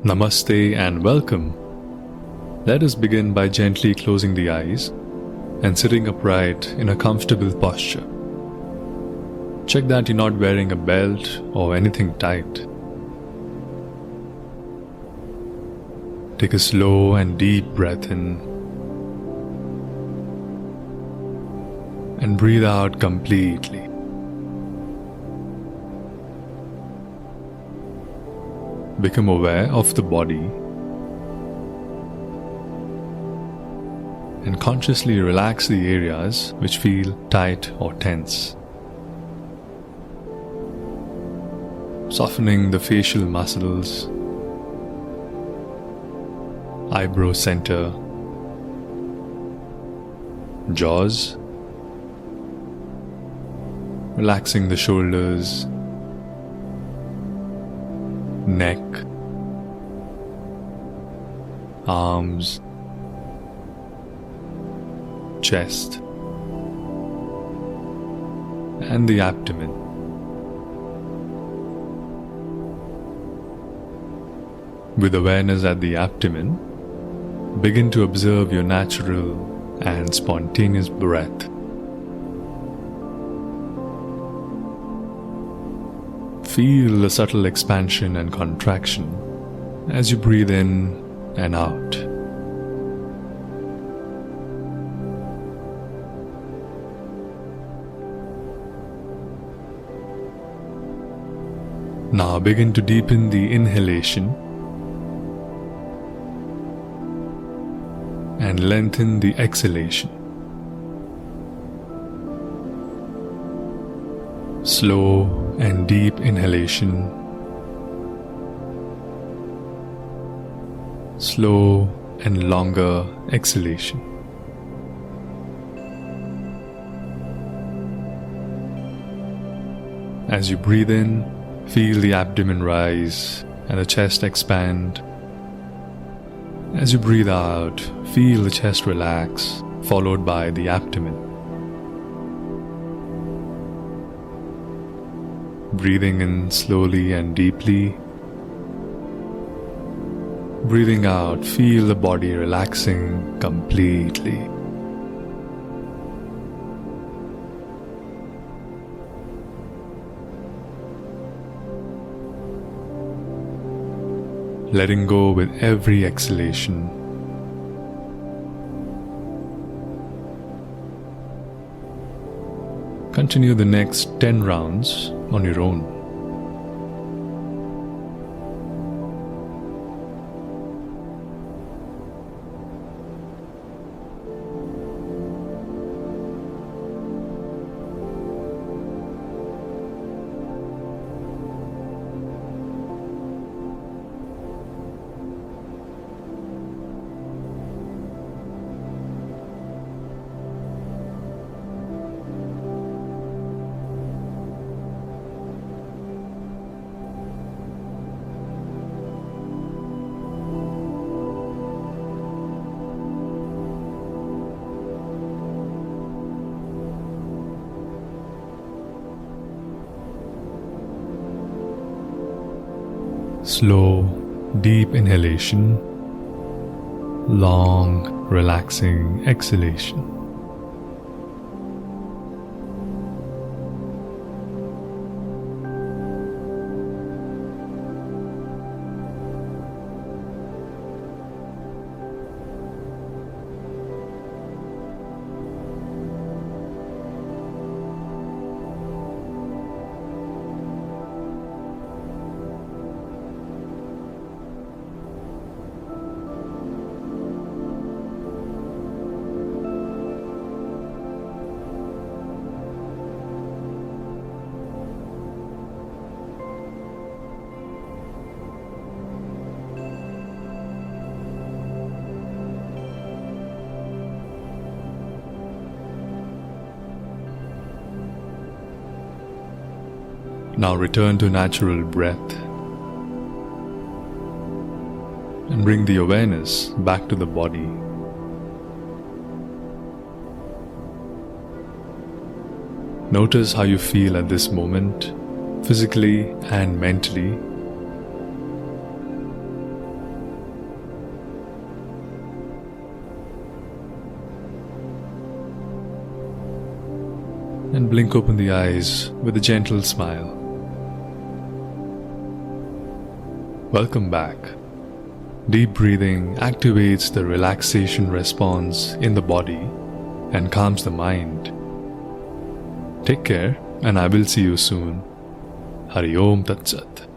Namaste and welcome. Let us begin by gently closing the eyes and sitting upright in a comfortable posture. Check that you're not wearing a belt or anything tight. Take a slow and deep breath in and breathe out completely. Become aware of the body and consciously relax the areas which feel tight or tense. Softening the facial muscles, eyebrow center, jaws, relaxing the shoulders, neck, arms, chest, and the abdomen. With awareness at the abdomen, begin to observe your natural and spontaneous breath. Feel the subtle expansion and contraction as you breathe in and out. Now begin to deepen the inhalation and lengthen the exhalation. Slow and deep inhalation, slow and longer exhalation. As you breathe in, feel the abdomen rise and the chest expand. As you breathe out, feel the chest relax, followed by the abdomen. Breathing in slowly and deeply. Breathing out, feel the body relaxing completely. Letting go with every exhalation. Continue the next 10 rounds on your own. Slow, deep inhalation, long, relaxing exhalation. Now return to natural breath and bring the awareness back to the body. Notice how you feel at this moment, physically and mentally. and blink open the eyes with a gentle smile. Welcome back. Deep breathing activates the relaxation response in the body and calms the mind. Take care, and I will see you soon. Hari Om Tat Sat.